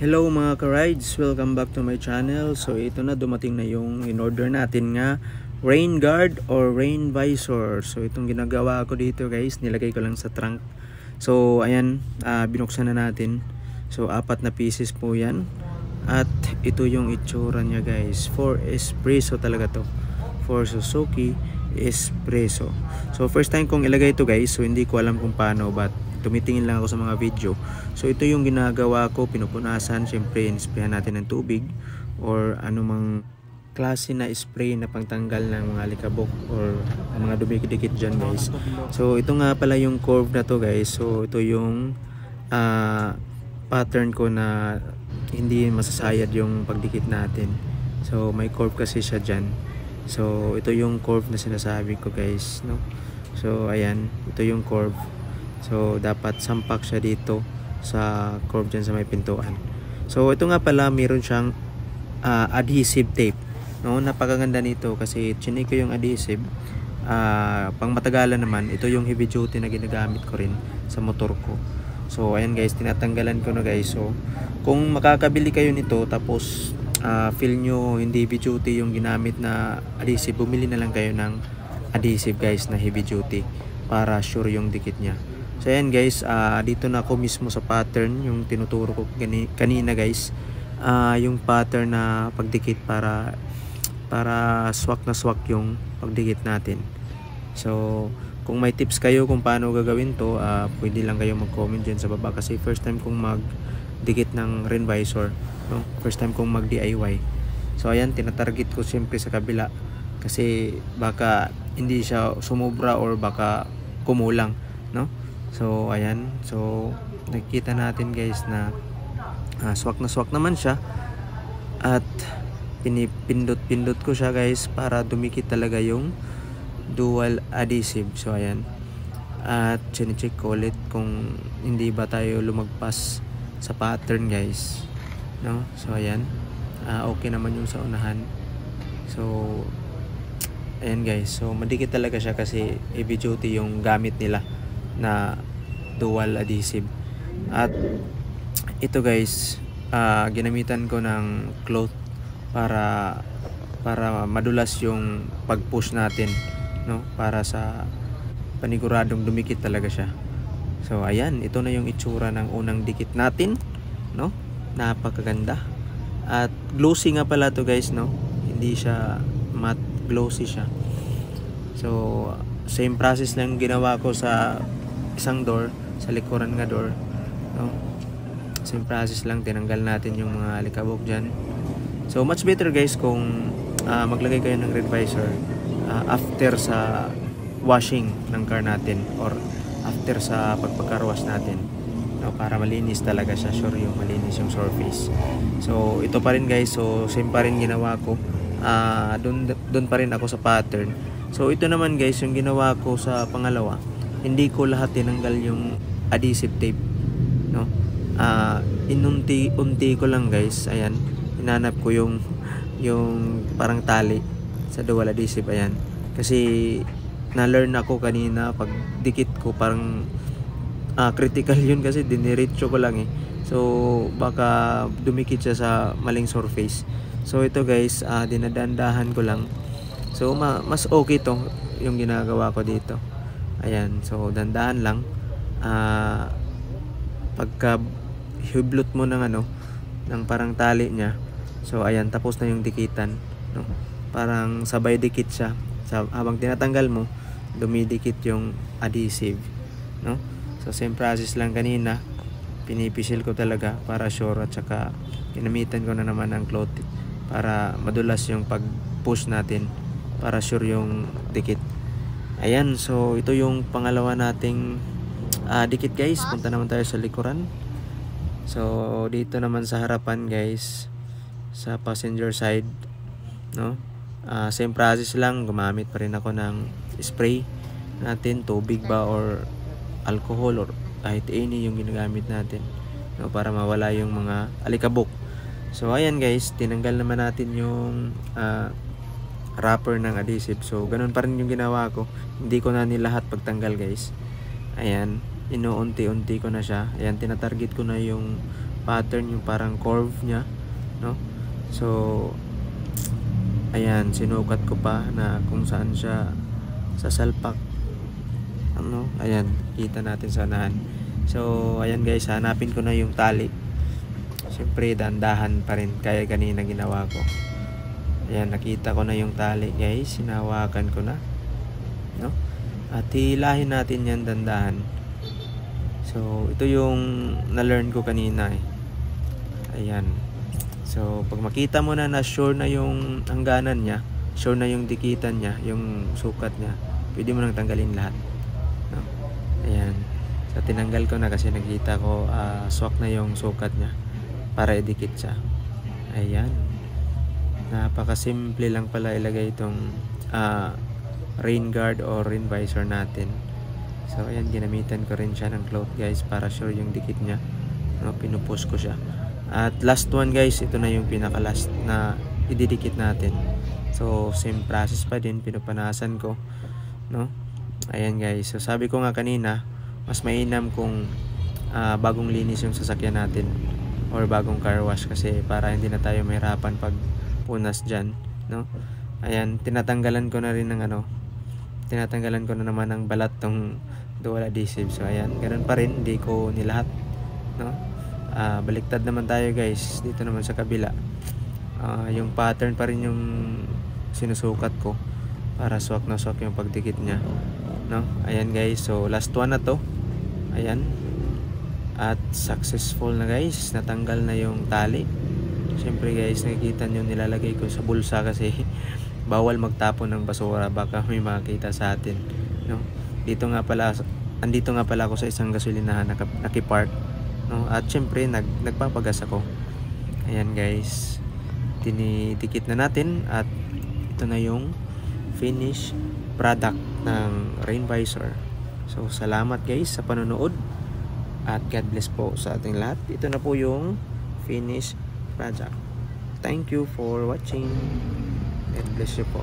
Hello mga ka-rides, welcome back to my channel. So ito na, dumating na yung in-order natin nga rain guard or rain visor. So itong ginagawa ko dito guys, nilagay ko lang sa trunk. So ayan, binuksan na natin. So 4 na pieces po yan. At ito yung itsura niya guys. For espresso talaga to. For Suzuki espresso. So first time kong ilagay ito guys, so hindi ko alam kung paano, but tumitingin lang ako sa mga video. So ito yung ginagawa ko, pinupunasan, syempre in-sprayan natin ng tubig or anumang klase na spray na pangtanggal ng mga alikabok or mga dumikit-dikit dyan guys. So ito nga pala yung curve na to guys. So ito yung pattern ko na hindi masasayad yung pagdikit natin. So may curve kasi siya dyan. So ito yung curve na sinasabi ko guys, no? So ayan, ito yung curve. So dapat sampak siya dito sa curve dyan sa may pintuan. So ito nga pala, meron siyang adhesive tape, no? Napakaganda nito kasi chinik ko yung adhesive. Pang matagalan naman, ito yung heavy duty na ginagamit ko rin sa motor ko. So ayan guys, tinatanggalan ko na guys. So kung makakabili kayo nito tapos feel nyo hindi heavy duty yung ginamit na adhesive, bumili na lang kayo ng adhesive guys na heavy duty para sure yung dikit nya. So ayan guys, dito na ako mismo sa pattern yung tinuturo ko kanina guys. Yung pattern na pagdikit para swak na swak yung pagdikit natin. So kung may tips kayo kung paano gagawin to, pwede lang kayo mag-comment dyan sa baba kasi first time kong magdikit ng rain visor, no? First time kong mag DIY. So ayan, tinatarget ko siyempre sa kabila kasi baka hindi siya sumobra or baka kumulang, no? So ayan, so nakikita natin guys na swak na swak naman siya at pinipindot-pindot ko siya guys para dumikit talaga yung dual adhesive. So ayan, at chine-check ko ulit kung hindi ba tayo lumagpas sa pattern guys, no? So ayan, okay naman yung sa unahan. So ayan guys, so madikit talaga siya kasi heavy duty yung gamit nila na dual adhesive. At ito guys, ginamitan ko ng cloth para madulas yung pag-push natin, no? Para sa paniguradong dumikit talaga siya. So ayan, ito na yung itsura ng unang dikit natin, no? Napakaganda. At glossy nga pala to guys, no? Hindi siya matte, glossy siya. So same process lang ginawa ko sa isang door, sa likuran nga door, no? Same process lang, tinanggal natin yung mga alikabok dyan. So much better guys kung maglagay kayo ng rain visor after sa washing ng car natin or after sa pagpagkarwash natin, no? Para malinis talaga siya, sure yung malinis yung surface. So ito pa rin guys, so same pa rin ginawa ko, dun pa rin ako sa pattern. So ito naman guys, yung ginawa ko sa pangalawa, hindi ko lahat tinanggal yung adhesive tape, no? Inunti-unti ko lang guys. Ayan, hinanap ko yung parang tali sa dual adhesive. Ayan, kasi na-learn ako kanina pag dikit ko parang critical yun kasi diniretso ko lang eh. So baka dumikit siya sa maling surface. So ito guys, dinadandahan ko lang. So mas okay to yung ginagawa ko dito. Ayan, so dandahan lang. Pagka hiblot mo ng ng parang tali niya, so ayan, tapos na yung dikitan, no? Parang sabay dikit siya. Habang tinatanggal mo, dumidikit yung adhesive, no? So same process lang kanina, pinipisil ko talaga para sure, at saka ginamitan ko na naman ng cloth para madulas yung pag push natin para sure yung dikit. Ayan, so ito yung pangalawa nating dikit guys. Punta naman tayo sa likuran. So dito naman sa harapan guys, sa passenger side, no? Same process lang, gumamit pa rin ako ng spray natin, tubig ba or alcohol or kahit any yung ginagamit natin, no? Para mawala yung mga alikabok. So ayan guys, tinanggal naman natin yung wrapper ng adhesive. So ganun pa rin yung ginawa ko, hindi ko na nilahat pagtanggal guys. Ayan, inuunti-unti ko na siya. Ayan, tinatarget ko na yung pattern, yung parang curve niya, no? So ayan, sinukat ko pa na kung saan siya sasalpak, ano, ayan, kita natin sa unahan. So ayan guys, hanapin ko na yung tali. Siyempre dandahan pa rin kaya kanina ginawa ko. Ayan, nakita ko na yung tali guys, hinawakan ko na, no? At hilahin natin yan dandahan. So ito yung na-learn ko kanina eh. Ayan. So pag makita mo na sure na yung hangganan niya, sure na yung dikitan niya, yung sukat niya, pwede mo nang tanggalin lahat, no? Ayan. So tinanggal ko na kasi nakita ko swak na yung sukat niya para idikit siya. Ayan. Napakasimple lang pala ilagay itong rain guard or rain visor natin. So ayan, ginamitan ko rin siya ng cloth guys para sure yung dikit niya, no? Pinupush ko siya. At last one guys, ito na yung pinaka last na ididikit natin. So same process pa din, pinupanasan ko, no? Ayan guys, so sabi ko nga kanina, mas mainam kung bagong linis yung sasakyan natin or bagong car wash, kasi para hindi na tayo mahirapan pag punas dyan, no? Ayan, tinatanggalan ko na rin ng tinatanggalan ko na naman ng balat tong dual adhesive. So ayan, ganun pa rin, hindi ko nilahat, no? Baliktad naman tayo guys, dito naman sa kabila. Yung pattern pa rin yung sinusukat ko para swak na swak yung pagdikit niya, no? Ayan guys, so last one na to. Ayan, at successful na guys, natanggal na yung tali. Siyempre guys, nakikita nyo nilalagay ko sa bulsa kasi bawal magtapon ng basura, baka may makita sa atin, no? Andito nga pala ako sa isang gasolinahan, nakipark, no? At syempre nagpapagas ako. Ayan guys, dinidikit na natin at ito na yung finished product ng rain visor. So salamat guys sa panonood at God bless po sa ating lahat. Ito na po yung finished project. Thank you for watching. God bless you po.